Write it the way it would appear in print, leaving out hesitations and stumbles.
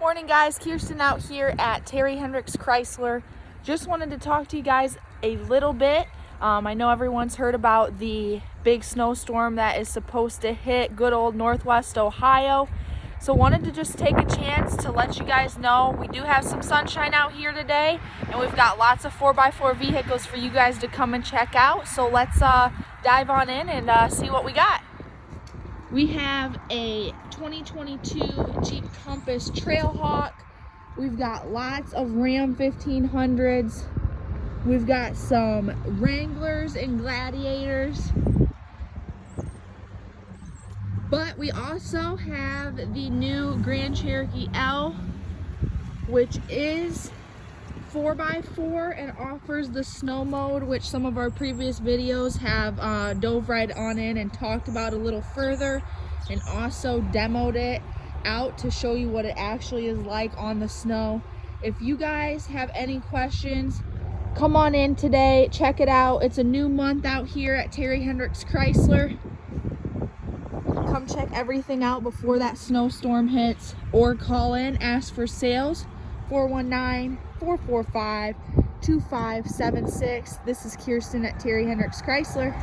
Morning guys, Kirsten out here at Henricks Chrysler. Just wanted to talk to you guys a little bit. I know everyone's heard about the big snowstorm that is supposed to hit good old Northwest Ohio. So wanted to just take a chance to let you guys know we do have some sunshine out here today, and we've got lots of 4x4 vehicles for you guys to come and check out. So let's dive on in and see what we got. We have a 2022 Jeep Compass Trailhawk. We've got lots of Ram 1500s. We've got some Wranglers and Gladiators. But we also have the new Grand Cherokee L, which is 4x4 and offers the snow mode, which some of our previous videos have dove right on in and talked about a little further, and also demoed it out to show you what it actually is like on the snow. If you guys have any questions, come on in today, check it out. It's a new month out here at Henricks Chrysler. Come check everything out before that snowstorm hits, or call in, ask for sales, 419-445-2576. This is Kirsten at Henricks Chrysler.